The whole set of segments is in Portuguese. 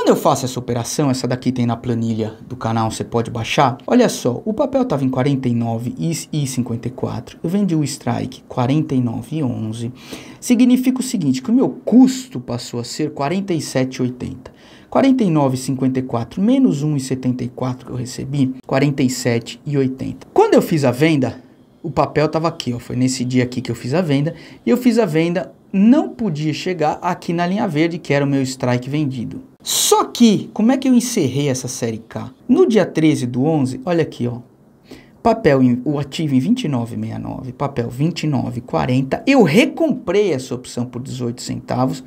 Quando eu faço essa operação, essa daqui tem na planilha do canal, você pode baixar. Olha só, o papel estava em 49,54. Eu vendi o strike 49,11. Significa o seguinte, que o meu custo passou a ser 47,80. 49,54 menos 1,74 que eu recebi, 47,80. Quando eu fiz a venda, o papel estava aqui, ó, foi nesse dia aqui que eu fiz a venda, e eu fiz a venda, não podia chegar aqui na linha verde, que era o meu strike vendido. Só que, como é que eu encerrei essa série K? No dia 13/11, olha aqui, ó, papel, o ativo em 29,69, papel 29,40, eu recomprei essa opção por 18 centavos.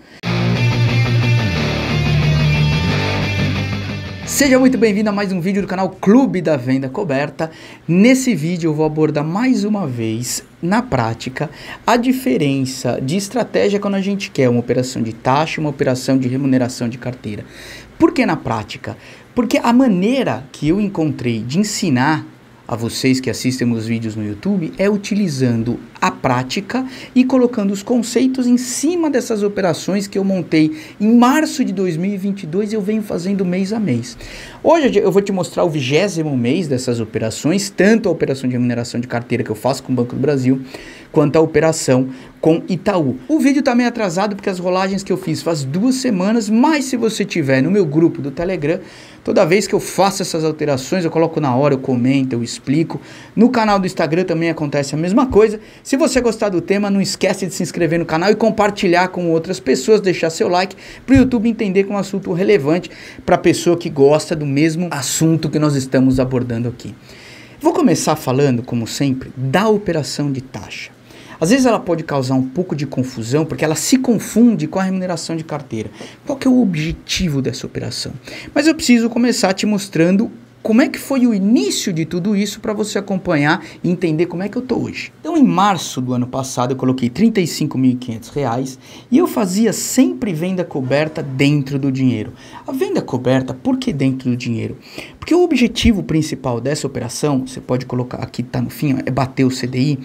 Seja muito bem-vindo a mais um vídeo do canal Clube da Venda Coberta. Nesse vídeo eu vou abordar mais uma vez, na prática, a diferença de estratégia quando a gente quer uma operação de taxa e uma operação de remuneração de carteira. Por que na prática? Porque a maneira que eu encontrei de ensinar a vocês que assistem meus vídeos no YouTube é utilizando a prática e colocando os conceitos em cima dessas operações que eu montei em março de 2022 e eu venho fazendo mês a mês. Hoje eu vou te mostrar o 20º mês dessas operações, tanto a operação de remuneração de carteira que eu faço com o Banco do Brasil, quanto a operação com Itaú. O vídeo tá meio atrasado porque as rolagens que eu fiz faz 2 semanas, mas se você tiver no meu grupo do Telegram, toda vez que eu faço essas alterações, eu coloco na hora, eu comento, eu explico. No canal do Instagram também acontece a mesma coisa. Se você gostar do tema, não esquece de se inscrever no canal e compartilhar com outras pessoas, deixar seu like para o YouTube entender que é um assunto relevante para a pessoa que gosta do mesmo assunto que nós estamos abordando aqui. Vou começar falando, como sempre, da operação de taxa. Às vezes ela pode causar um pouco de confusão, porque ela se confunde com a remuneração de carteira. Qual que é o objetivo dessa operação? Mas eu preciso começar te mostrando como é que foi o início de tudo isso para você acompanhar e entender como é que eu tô hoje. Então, em março do ano passado, eu coloquei R$ 35.500 e eu fazia sempre venda coberta dentro do dinheiro. A venda coberta, por que dentro do dinheiro? Porque o objetivo principal dessa operação, você pode colocar aqui, tá no fim, ó, é bater o CDI.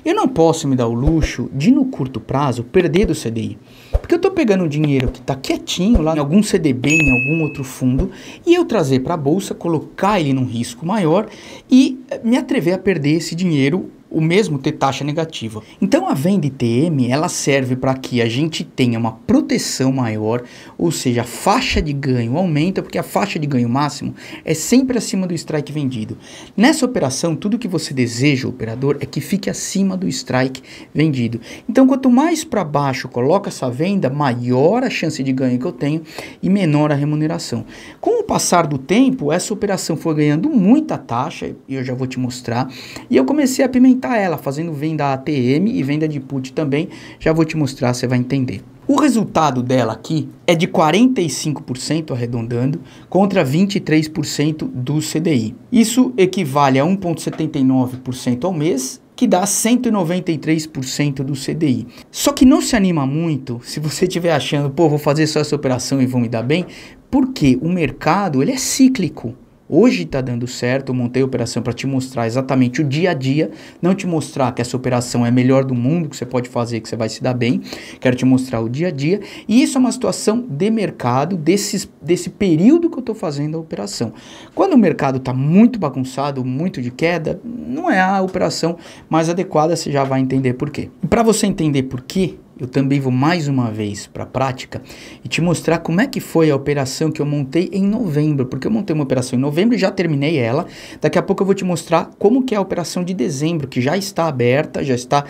Eu não posso me dar o luxo de, no curto prazo, perder do CDI. Porque eu tô pegando um dinheiro que tá quietinho lá em algum CDB, em algum outro fundo, e eu trazer para a bolsa, colocar ele num risco maior e me atrever a perder esse dinheiro, o mesmo ter taxa negativa. Então a venda ITM, ela serve para que a gente tenha uma proteção maior, ou seja, a faixa de ganho aumenta, porque a faixa de ganho máximo é sempre acima do strike vendido. Nessa operação, tudo que você deseja, o operador, é que fique acima do strike vendido. Então quanto mais para baixo coloca essa venda, maior a chance de ganho que eu tenho e menor a remuneração. Com o passar do tempo, essa operação foi ganhando muita taxa, e eu já vou te mostrar, e eu comecei a apimentar ela, fazendo venda ATM e venda de put também, já vou te mostrar, você vai entender. O resultado dela aqui é de 45%, arredondando, contra 23% do CDI. Isso equivale a 1,79% ao mês, que dá 193% do CDI. Só que não se anima muito se você estiver achando, pô, vou fazer só essa operação e vão me dar bem, porque o mercado, ele é cíclico. Hoje está dando certo, eu montei a operação para te mostrar exatamente o dia a dia, não te mostrar que essa operação é a melhor do mundo, que você pode fazer, que você vai se dar bem, quero te mostrar o dia a dia, e isso é uma situação de mercado, desse período que eu estou fazendo a operação. Quando o mercado está muito bagunçado, muito de queda, não é a operação mais adequada, você já vai entender por quê. E para você entender por quê, eu também vou mais uma vez para a prática e te mostrar como é que foi a operação que eu montei em novembro, porque eu montei uma operação em novembro e já terminei ela. Daqui a pouco eu vou te mostrar como que é a operação de dezembro, que já está aberta, já está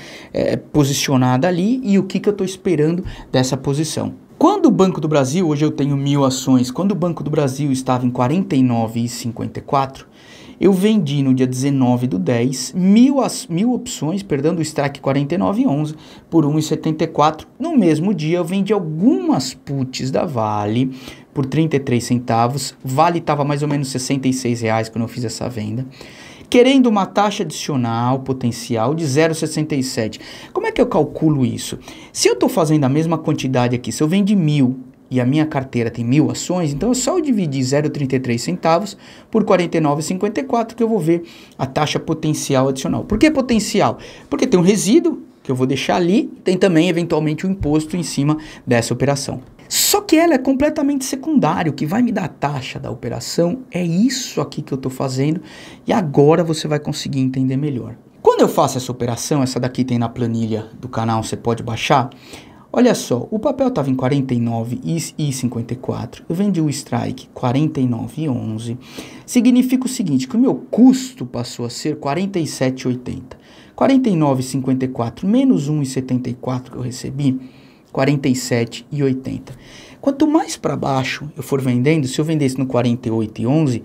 posicionada ali, e o que eu estou esperando dessa posição. Quando o Banco do Brasil, hoje eu tenho 1.000 ações, quando o Banco do Brasil estava em 49,54, eu vendi no dia 19/10 mil opções, perdendo o strike 49,11 por 1,74. No mesmo dia eu vendi algumas puts da Vale por 33 centavos. Vale estava mais ou menos R$66 quando eu fiz essa venda. Querendo uma taxa adicional potencial de 0,67. Como é que eu calculo isso? Se eu estou fazendo a mesma quantidade aqui, se eu vendi 1.000 e a minha carteira tem 1.000 ações, então é só eu dividir 0,33 centavos por 49,54 que eu vou ver a taxa potencial adicional. Por que potencial? Porque tem um resíduo que eu vou deixar ali, tem também eventualmente o imposto em cima dessa operação. Só que ela é completamente secundária. O que vai me dar a taxa da operação é isso aqui que eu estou fazendo e agora você vai conseguir entender melhor. Quando eu faço essa operação, essa daqui tem na planilha do canal, você pode baixar. Olha só, o papel estava em 49,54, eu vendi o strike 49,11, significa o seguinte, que o meu custo passou a ser 47,80. 49,54 menos 1,74 que eu recebi, 47,80. Quanto mais para baixo eu for vendendo, se eu vendesse no 48,11,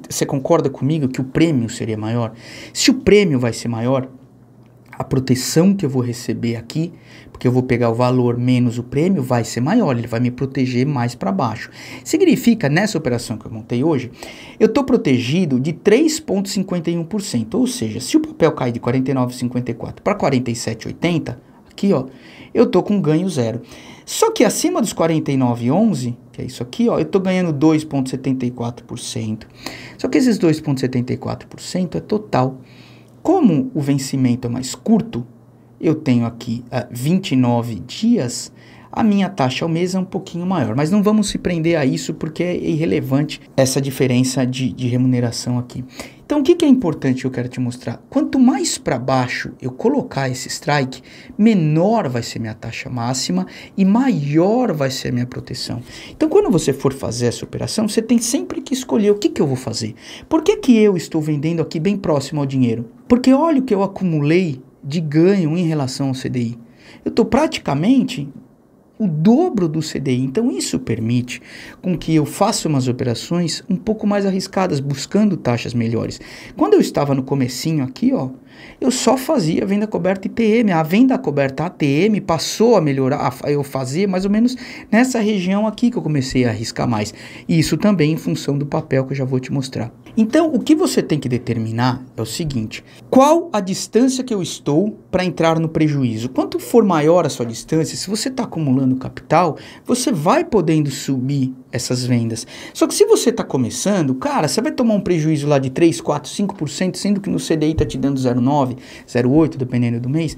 você concorda comigo que o prêmio seria maior? Se o prêmio vai ser maior, a proteção que eu vou receber aqui, porque eu vou pegar o valor menos o prêmio, vai ser maior, ele vai me proteger mais para baixo. Significa, nessa operação que eu montei hoje, eu estou protegido de 3,51%, ou seja, se o papel cair de 49,54 para 47,80, aqui ó, eu estou com ganho zero. Só que acima dos 49,11, que é isso aqui, ó, eu estou ganhando 2,74%. Só que esses 2,74% é total. Como o vencimento é mais curto, eu tenho aqui 29 dias, a minha taxa ao mês é um pouquinho maior. Mas não vamos se prender a isso porque é irrelevante essa diferença de remuneração aqui. Então o que é importante que eu quero te mostrar? Quanto mais para baixo eu colocar esse strike, menor vai ser minha taxa máxima e maior vai ser a minha proteção. Então quando você for fazer essa operação, você tem sempre que escolher o que eu vou fazer. Por que eu estou vendendo aqui bem próximo ao dinheiro? Porque olha o que eu acumulei de ganho em relação ao CDI. Eu estou praticamente o dobro do CDI, então isso permite com que eu faça umas operações um pouco mais arriscadas, buscando taxas melhores. Quando eu estava no comecinho aqui, ó, eu só fazia venda coberta ITM, a venda coberta ATM passou a melhorar, eu fazia mais ou menos nessa região aqui que eu comecei a arriscar mais, e isso também em função do papel que eu já vou te mostrar. Então, o que você tem que determinar é o seguinte, qual a distância que eu estou para entrar no prejuízo? Quanto for maior a sua distância, se você está acumulando capital, você vai podendo subir essas vendas. Só que se você está começando, cara, você vai tomar um prejuízo lá de 3, 4, 5%, sendo que no CDI está te dando 0,9, 0,8, dependendo do mês,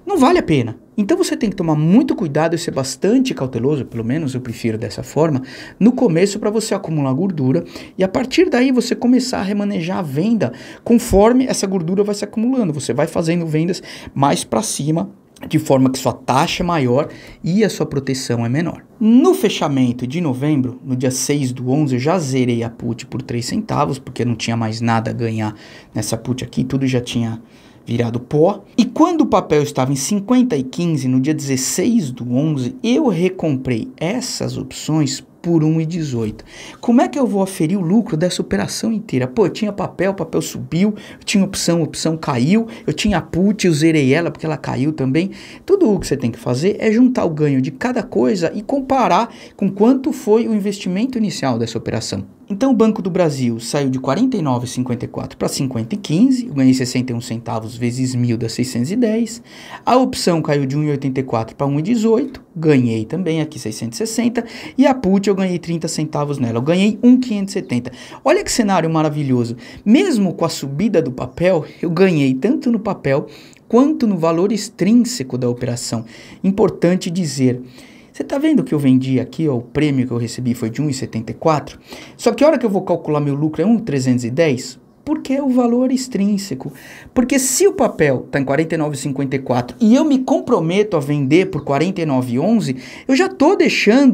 não vale a pena. Então você tem que tomar muito cuidado e ser bastante cauteloso, pelo menos eu prefiro dessa forma, no começo para você acumular gordura e a partir daí você começar a remanejar a venda conforme essa gordura vai se acumulando. Você vai fazendo vendas mais para cima, de forma que sua taxa é maior e a sua proteção é menor. No fechamento de novembro, no dia 6/11, eu já zerei a put por 3 centavos, porque não tinha mais nada a ganhar nessa put aqui, tudo já tinha virado pó. E quando o papel estava em 50,15, no dia 16/11, eu recomprei essas opções por 1,18. Como é que eu vou aferir o lucro dessa operação inteira? Pô, eu tinha papel, o papel subiu, eu tinha opção, a opção caiu, eu tinha put, eu zerei ela porque ela caiu também. Tudo o que você tem que fazer é juntar o ganho de cada coisa e comparar com quanto foi o investimento inicial dessa operação. Então o Banco do Brasil saiu de 49,54 para 50,15, eu ganhei 61 centavos vezes 1.000 dá 610. A opção caiu de 1,84 para 1,18, ganhei também aqui 660. E a put eu ganhei 30 centavos nela, eu ganhei 1,570. Olha que cenário maravilhoso. Mesmo com a subida do papel, eu ganhei tanto no papel quanto no valor extrínseco da operação. Importante dizer... Você está vendo que eu vendi aqui, ó, o prêmio que eu recebi foi de 1,74? Só que a hora que eu vou calcular meu lucro é 1,310? Porque é o valor extrínseco. Porque se o papel está em 49,54 e eu me comprometo a vender por 49,11, eu já estou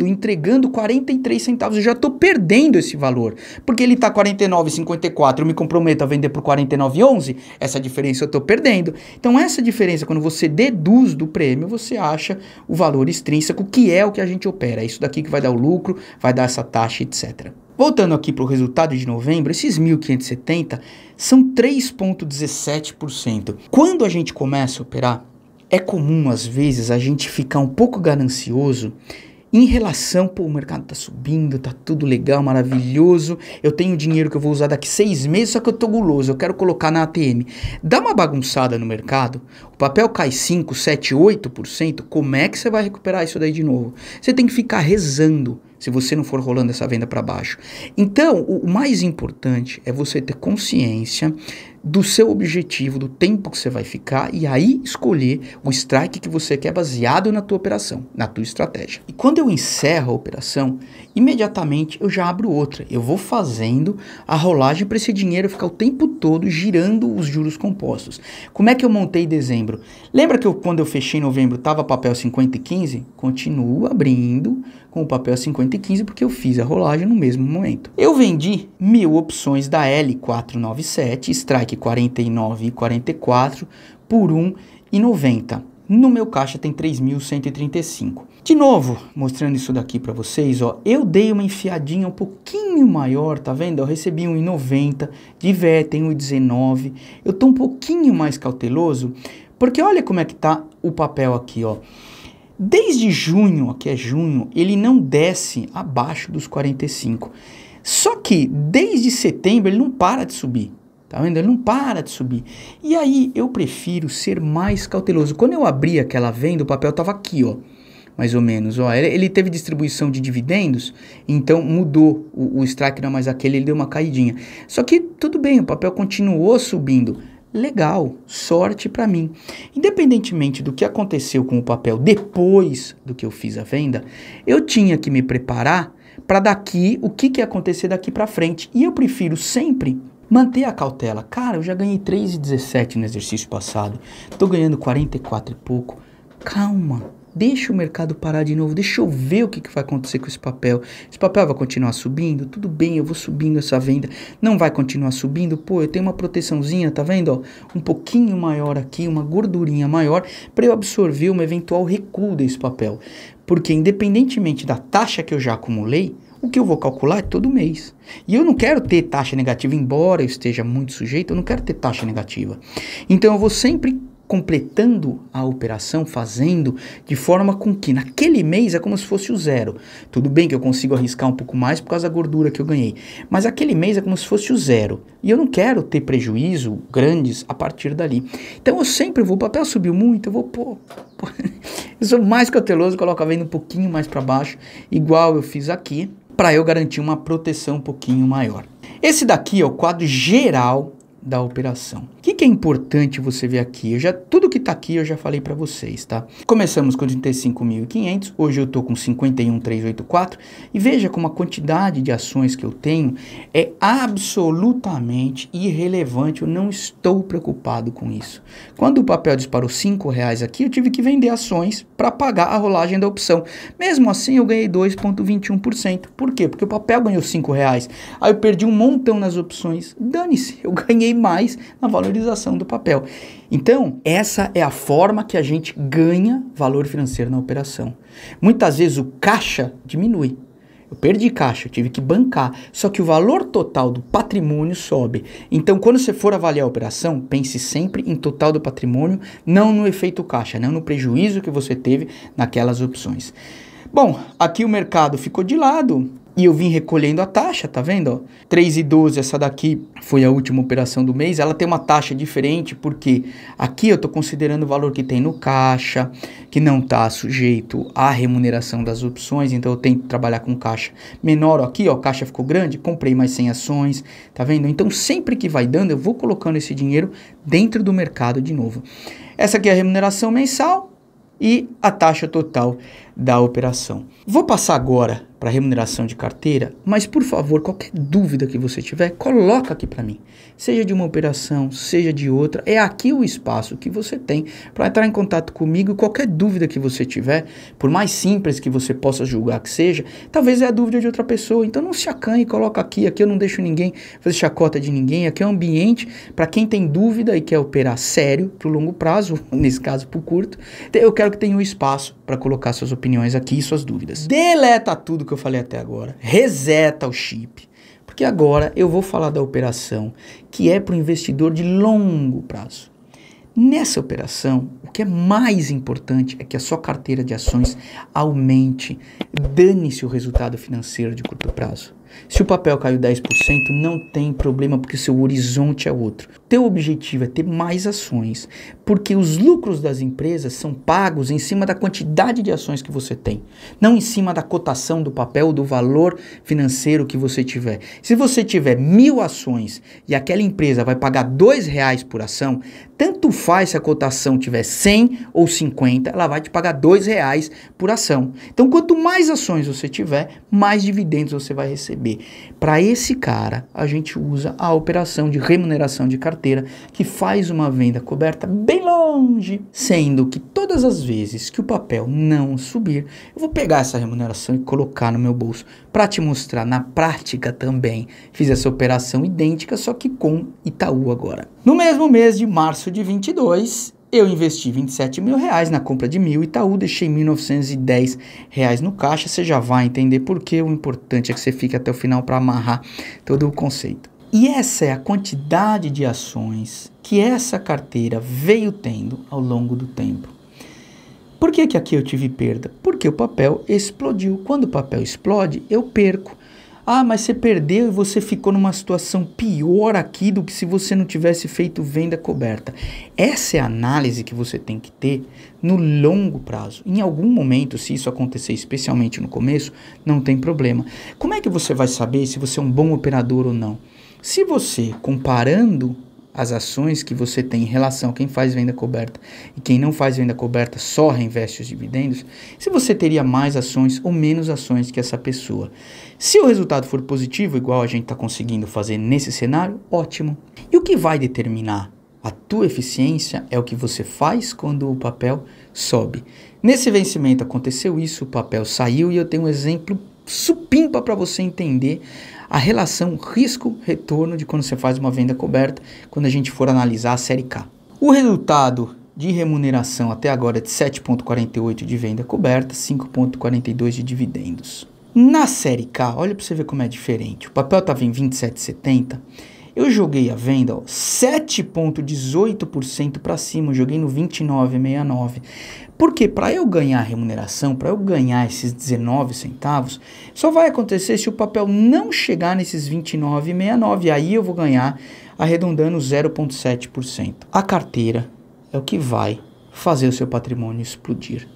entregando 43 centavos, eu já estou perdendo esse valor. Porque ele está 49,54, eu me comprometo a vender por 49,11, essa diferença eu estou perdendo. Então essa diferença, quando você deduz do prêmio, você acha o valor extrínseco, que é o que a gente opera. É isso daqui que vai dar o lucro, vai dar essa taxa, etc. Voltando aqui para o resultado de novembro, esses 1.570 são 3,17%. Quando a gente começa a operar, é comum às vezes a gente ficar um pouco ganancioso em relação, pô, o mercado tá subindo, tá tudo legal, maravilhoso, eu tenho dinheiro que eu vou usar daqui 6 meses, só que eu tô guloso, eu quero colocar na ATM. Dá uma bagunçada no mercado, o papel cai 5, 7, 8%, como é que você vai recuperar isso daí de novo? Você tem que ficar rezando se você não for rolando essa venda para baixo. Então, o mais importante é você ter consciência do seu objetivo, do tempo que você vai ficar e aí escolher o strike que você quer baseado na tua operação, na tua estratégia. E quando eu encerro a operação, imediatamente eu já abro outra. Eu vou fazendo a rolagem para esse dinheiro ficar o tempo todo girando os juros compostos. Como é que eu montei dezembro? Lembra que quando eu fechei em novembro estava papel 50 e 15? Continuo abrindo com o papel 50 e 15 porque eu fiz a rolagem no mesmo momento. Eu vendi 1000 opções da L497, strike 49 e 44 por R$1,90. No meu caixa tem 3.135. De novo, mostrando isso daqui para vocês, ó, eu dei uma enfiadinha um pouquinho maior, tá vendo? Eu recebi R$1,90, de VE tem R$1,19. Eu tô um pouquinho mais cauteloso, porque olha como é que tá o papel aqui, ó. Desde junho, aqui é junho, ele não desce abaixo dos 45. Só que desde setembro ele não para de subir. Tá vendo? Ele não para de subir. E aí eu prefiro ser mais cauteloso. Quando eu abri aquela venda, o papel tava aqui, ó. Mais ou menos, ó. Ele teve distribuição de dividendos, então mudou. O strike não é mais aquele, ele deu uma caidinha. Só que tudo bem, o papel continuou subindo. Legal, sorte para mim. Independentemente do que aconteceu com o papel depois do que eu fiz a venda, eu tinha que me preparar para daqui, o que ia acontecer daqui para frente. E eu prefiro sempre manter a cautela. Cara, eu já ganhei 3,17 no exercício passado, tô ganhando 44 e pouco. Calma. Deixa o mercado parar de novo, deixa eu ver o que vai acontecer com esse papel. Esse papel vai continuar subindo? Tudo bem, eu vou subindo essa venda. Não vai continuar subindo? Pô, eu tenho uma proteçãozinha, tá vendo? Ó, um pouquinho maior aqui, uma gordurinha maior, para eu absorver um eventual recuo desse papel. Porque independentemente da taxa que eu já acumulei, o que eu vou calcular é todo mês. E eu não quero ter taxa negativa, embora eu esteja muito sujeito, eu não quero ter taxa negativa. Então eu vou sempre completando a operação, fazendo de forma com que naquele mês é como se fosse o zero. Tudo bem que eu consigo arriscar um pouco mais por causa da gordura que eu ganhei, mas aquele mês é como se fosse o zero. E eu não quero ter prejuízo grandes a partir dali. Então eu sempre vou, o papel subiu muito, eu vou, eu sou mais cauteloso, coloco a venda um pouquinho mais para baixo, igual eu fiz aqui, para eu garantir uma proteção um pouquinho maior. Esse daqui é o quadro geral da operação. O que é importante você ver aqui? Tudo que tá aqui eu já falei para vocês, tá? Começamos com 35.500, hoje eu tô com 51.384 e veja como a quantidade de ações que eu tenho é absolutamente irrelevante, eu não estou preocupado com isso. Quando o papel disparou R$5 aqui, eu tive que vender ações para pagar a rolagem da opção. Mesmo assim, eu ganhei 2,21%. Por quê? Porque o papel ganhou R$5, aí eu perdi um montão nas opções. Dane-se, eu ganhei mais na valorização do papel. Então, essa é a forma que a gente ganha valor financeiro na operação. Muitas vezes o caixa diminui. Eu perdi caixa, eu tive que bancar. Só que o valor total do patrimônio sobe. Então, quando você for avaliar a operação, pense sempre em total do patrimônio, não no efeito caixa, não no prejuízo que você teve naquelas opções. Bom, aqui o mercado ficou de lado. E eu vim recolhendo a taxa, tá vendo? 3,12, essa daqui foi a última operação do mês. Ela tem uma taxa diferente porque aqui eu tô considerando o valor que tem no caixa, que não tá sujeito à remuneração das opções. Então eu tenho que trabalhar com caixa menor. Aqui, ó, caixa ficou grande, comprei mais 100 ações, tá vendo? Então sempre que vai dando, eu vou colocando esse dinheiro dentro do mercado de novo. Essa aqui é a remuneração mensal e a taxa total da operação. Vou passar agora para remuneração de carteira, mas por favor, qualquer dúvida que você tiver, coloca aqui para mim. Seja de uma operação, seja de outra, é aqui o espaço que você tem para entrar em contato comigo. Qualquer dúvida que você tiver, por mais simples que você possa julgar que seja, talvez é a dúvida de outra pessoa. Então não se acanhe, coloca aqui. Aqui eu não deixo ninguém fazer chacota de ninguém. Aqui é um ambiente para quem tem dúvida e quer operar sério para o longo prazo, nesse caso para o curto. Eu quero que tenha um espaço para colocar suas opiniões aqui e suas dúvidas. Deleta tudo que eu falei até agora, reseta o chip, porque agora eu vou falar da operação que é para o investidor de longo prazo. Nessa operação, o que é mais importante é que a sua carteira de ações aumente, dane-se o resultado financeiro de curto prazo. Se o papel caiu 10%, não tem problema, porque o seu horizonte é outro. Teu objetivo é ter mais ações, porque os lucros das empresas são pagos em cima da quantidade de ações que você tem, não em cima da cotação do papel, do valor financeiro que você tiver. Se você tiver 1000 ações e aquela empresa vai pagar R$2 por ação, tanto faz se a cotação tiver 100 ou 50, ela vai te pagar R$2 por ação. Então, quanto mais ações você tiver, mais dividendos você vai receber. Para esse cara, a gente usa a operação de remuneração de carteira, que faz uma venda coberta bem longe, sendo que todas as vezes que o papel não subir, eu vou pegar essa remuneração e colocar no meu bolso para te mostrar na prática também. Fiz essa operação idêntica, só que com Itaú agora. No mesmo mês de março de 22, eu investi R$27 mil na compra de 1000 Itaú, deixei R$1.910 no caixa. Você já vai entender por quê. O importante é que você fique até o final para amarrar todo o conceito. E essa é a quantidade de ações que essa carteira veio tendo ao longo do tempo. Por que que aqui eu tive perda? Porque o papel explodiu. Quando o papel explode, eu perco. Ah, mas você perdeu e você ficou numa situação pior aqui do que se você não tivesse feito venda coberta. Essa é a análise que você tem que ter no longo prazo. Em algum momento, se isso acontecer, especialmente no começo, não tem problema. Como é que você vai saber se você é um bom operador ou não? Se você, comparando as ações que você tem em relação a quem faz venda coberta e quem não faz venda coberta só reinveste os dividendos, se você teria mais ações ou menos ações que essa pessoa. Se o resultado for positivo, igual a gente está conseguindo fazer nesse cenário, ótimo. E o que vai determinar a tua eficiência é o que você faz quando o papel sobe. Nesse vencimento aconteceu isso, o papel saiu e eu tenho um exemplo supimpa para você entender a relação risco-retorno de quando você faz uma venda coberta, quando a gente for analisar a série K. O resultado de remuneração até agora é de 7,48 de venda coberta, 5,42 de dividendos. Na série K, olha para você ver como é diferente. O papel estava em 27,70, eu joguei a venda 7,18% para cima, eu joguei no 29,69. Porque para eu ganhar a remuneração, para eu ganhar esses 19 centavos, só vai acontecer se o papel não chegar nesses 29,69. Aí eu vou ganhar arredondando 0,7%. A carteira é o que vai fazer o seu patrimônio explodir.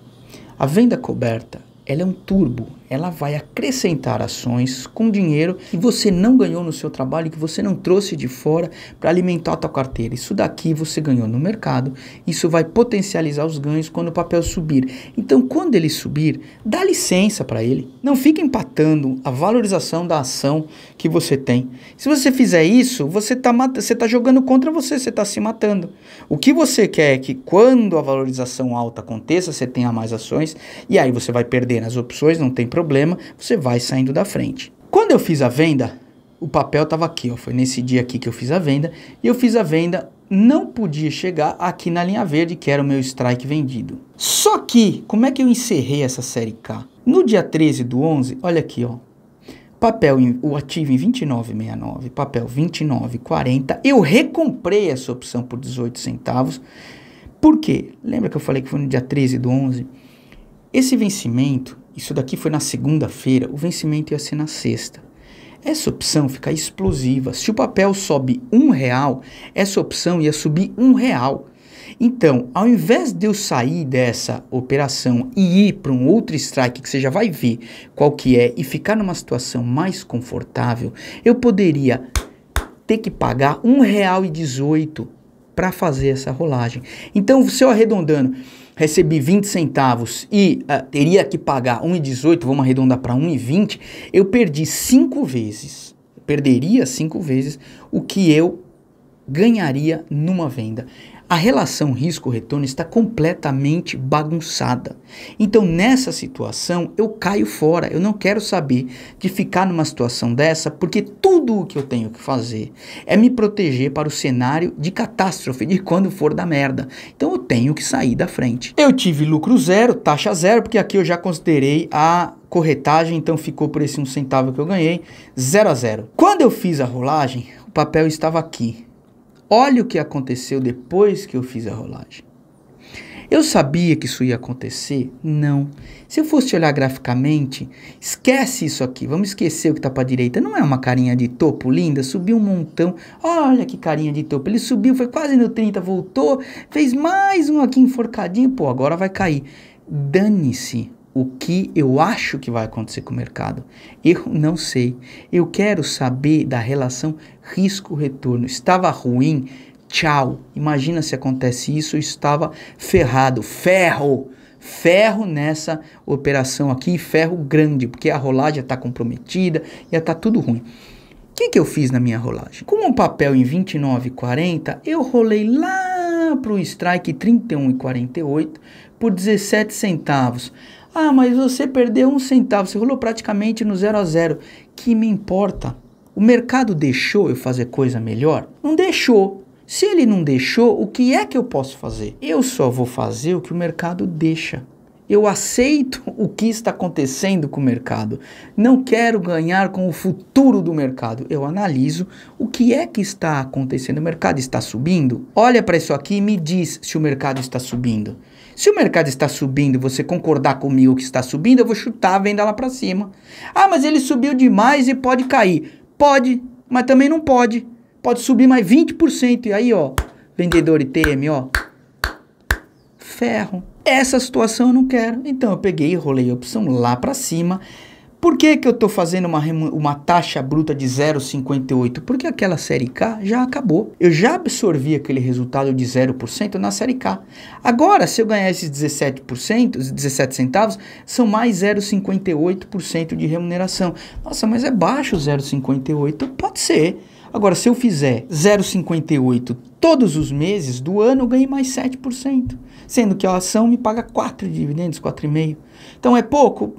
A venda coberta, ela é um turbo, ela vai acrescentar ações com dinheiro que você não ganhou no seu trabalho, que você não trouxe de fora para alimentar a tua carteira. Isso daqui você ganhou no mercado, isso vai potencializar os ganhos quando o papel subir. Então, quando ele subir, dá licença para ele. Não fica empatando a valorização da ação que você tem. Se você fizer isso, você tá jogando contra você, você está se matando. O que você quer é que quando a valorização alta aconteça, você tenha mais ações, e aí você vai perder nas opções, não tem problema, você vai saindo da frente. Quando eu fiz a venda, o papel estava aqui, ó, foi nesse dia aqui que eu fiz a venda, e eu fiz a venda, não podia chegar aqui na linha verde, que era o meu strike vendido. Só que, como é que eu encerrei essa série K? No dia 13/11, olha aqui, ó, papel, o ativo em 29,69, papel 29,40, eu recomprei essa opção por 18 centavos, por quê? Lembra que eu falei que foi no dia 13/11? Esse vencimento, isso daqui foi na segunda-feira, o vencimento ia ser na sexta. Essa opção fica explosiva. Se o papel sobe R$1, essa opção ia subir R$1. Então, ao invés de eu sair dessa operação e ir para um outro strike que você já vai ver qual que é e ficar numa situação mais confortável, eu poderia ter que pagar R$1,18 para fazer essa rolagem. Então, se eu arredondando, recebi 20 centavos e teria que pagar 1,18, vamos arredondar para 1,20, eu perdi 5 vezes, perderia 5 vezes o que eu ganharia numa venda. A relação risco-retorno está completamente bagunçada. Então, nessa situação, eu caio fora. Eu não quero saber de ficar numa situação dessa, porque tudo o que eu tenho que fazer é me proteger para o cenário de catástrofe, de quando for da merda. Então, eu tenho que sair da frente. Eu tive lucro zero, taxa zero, porque aqui eu já considerei a corretagem, então ficou por esse 1 centavo que eu ganhei, 0 a 0. Quando eu fiz a rolagem, o papel estava aqui. Olha o que aconteceu depois que eu fiz a rolagem. Eu sabia que isso ia acontecer? Não. Se eu fosse olhar graficamente, esquece isso aqui, vamos esquecer o que está para a direita. Não é uma carinha de topo linda? Subiu um montão, olha que carinha de topo. Ele subiu, foi quase no 30, voltou, fez mais um aqui enforcadinho, pô, agora vai cair. Dane-se o que eu acho que vai acontecer com o mercado. Eu não sei. Eu quero saber da relação risco-retorno. Estava ruim? Tchau. Imagina se acontece isso, eu estava ferrado. Ferro nessa operação aqui, ferro grande, porque a rolagem já está comprometida, já está tudo ruim. O que eu fiz na minha rolagem? Com um papel em 29,40, eu rolei lá para o strike 31,48 por 17 centavos. Ah, mas você perdeu 1 centavo, você rolou praticamente no 0 a 0. Que me importa? O mercado deixou eu fazer coisa melhor? Não deixou. Se ele não deixou, o que é que eu posso fazer? Eu só vou fazer o que o mercado deixa. Eu aceito o que está acontecendo com o mercado. Não quero ganhar com o futuro do mercado. Eu analiso o que é que está acontecendo. O mercado está subindo? Olha para isso aqui e me diz se o mercado está subindo. Se o mercado está subindo e você concordar comigo que está subindo, eu vou chutar a venda lá para cima. Ah, mas ele subiu demais e pode cair. Pode, mas também não pode. Pode subir mais 20%. E aí, ó, vendedor ITM, ó, ferro. Essa situação eu não quero. Então eu peguei e rolei a opção lá para cima. Por que eu estou fazendo uma taxa bruta de 0,58? Porque aquela série K já acabou. Eu já absorvi aquele resultado de 0% na série K. Agora, se eu ganhar esses 17%, os 17 centavos, são mais 0,58% de remuneração. Nossa, mas é baixo 0,58? Pode ser. Agora, se eu fizer 0,58 todos os meses do ano, eu ganhei mais 7%. Sendo que a ação me paga 4 dividendos, 4,5. Então é pouco?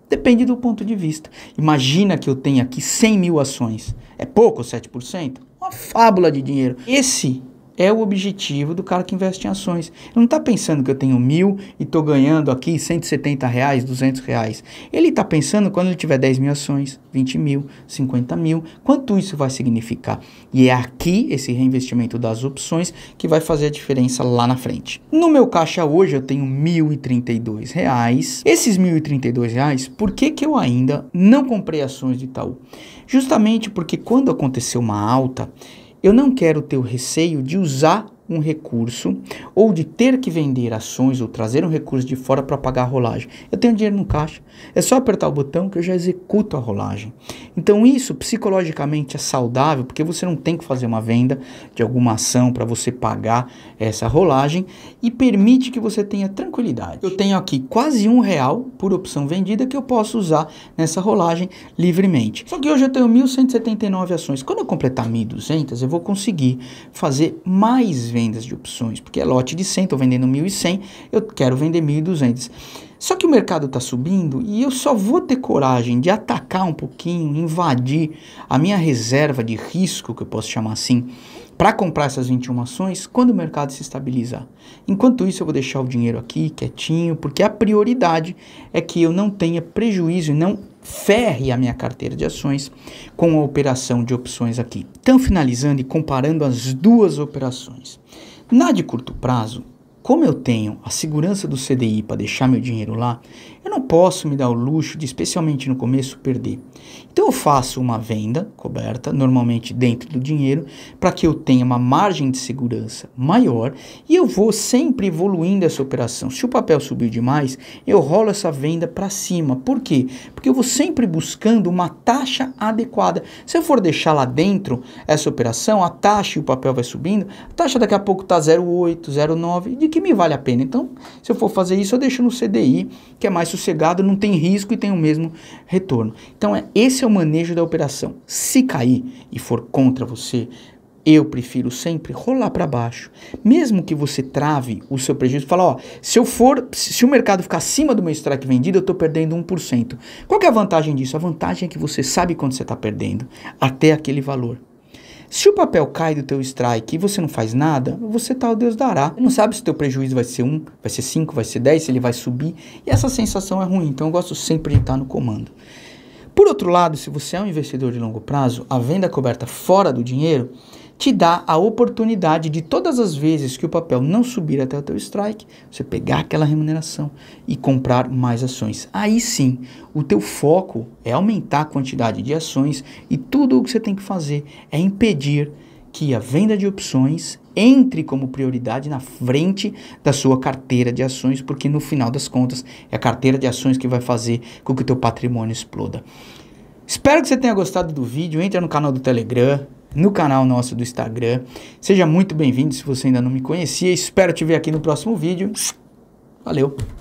Depende do ponto de vista. Imagina que eu tenho aqui 100 mil ações. É pouco 7%? Uma fábula de dinheiro. Esse é o objetivo do cara que investe em ações. Ele não está pensando que eu tenho 1.000 e estou ganhando aqui R$170, R$200. Ele está pensando quando ele tiver 10 mil ações, 20 mil, 50 mil, quanto isso vai significar. E é aqui, esse reinvestimento das opções, que vai fazer a diferença lá na frente. No meu caixa hoje eu tenho R$1.032. Esses R$1.032, por que eu ainda não comprei ações de Itaú? Justamente porque quando aconteceu uma alta, eu não quero ter o receio de usar um recurso ou de ter que vender ações ou trazer um recurso de fora para pagar a rolagem. Eu tenho dinheiro no caixa, é só apertar o botão que eu já executo a rolagem. Então isso psicologicamente é saudável, porque você não tem que fazer uma venda de alguma ação para você pagar essa rolagem e permite que você tenha tranquilidade. Eu tenho aqui quase R$1 por opção vendida que eu posso usar nessa rolagem livremente. Só que hoje eu tenho 1.179 ações. Quando eu completar 1.200, eu vou conseguir fazer mais vendas de opções, porque é lote de 100, estou vendendo 1.100, eu quero vender 1.200. Só que o mercado está subindo e eu só vou ter coragem de atacar um pouquinho, invadir a minha reserva de risco, que eu posso chamar assim, para comprar essas 21 ações quando o mercado se estabilizar. Enquanto isso, eu vou deixar o dinheiro aqui quietinho, porque a prioridade é que eu não tenha prejuízo e não ferre a minha carteira de ações com a operação de opções aqui. Então, finalizando e comparando as duas operações. Na de curto prazo, como eu tenho a segurança do CDI para deixar meu dinheiro lá, eu não posso me dar o luxo de, especialmente no começo, perder. Então eu faço uma venda coberta, normalmente dentro do dinheiro, para que eu tenha uma margem de segurança maior e eu vou sempre evoluindo essa operação. Se o papel subir demais, eu rolo essa venda para cima. Por quê? Porque eu vou sempre buscando uma taxa adequada. Se eu for deixar lá dentro essa operação, a taxa e o papel vai subindo, a taxa daqui a pouco está 0,8, 0,9, de que me vale a pena. Então, se eu for fazer isso, eu deixo no CDI, que é mais sossegado, não tem risco e tem o mesmo retorno. Então, esse é o manejo da operação. Se cair e for contra você, eu prefiro sempre rolar para baixo. Mesmo que você trave o seu prejuízo, fala, ó, se o mercado ficar acima do meu strike vendido, eu estou perdendo 1%. Qual que é a vantagem disso? A vantagem é que você sabe quando você está perdendo, até aquele valor. Se o papel cai do teu strike e você não faz nada, você tá o Deus dará. Você não sabe se o teu prejuízo vai ser 1, vai ser 5, vai ser 10, se ele vai subir. E essa sensação é ruim, então eu gosto sempre de estar no comando. Por outro lado, se você é um investidor de longo prazo, a venda coberta fora do dinheiro te dá a oportunidade de todas as vezes que o papel não subir até o teu strike, você pegar aquela remuneração e comprar mais ações. Aí sim, o teu foco é aumentar a quantidade de ações e tudo o que você tem que fazer é impedir que a venda de opções entre como prioridade na frente da sua carteira de ações, porque no final das contas é a carteira de ações que vai fazer com que o teu patrimônio exploda. Espero que você tenha gostado do vídeo. Entra no canal do Telegram, no canal nosso do Instagram. Seja muito bem-vindo se você ainda não me conhecia. Espero te ver aqui no próximo vídeo. Valeu!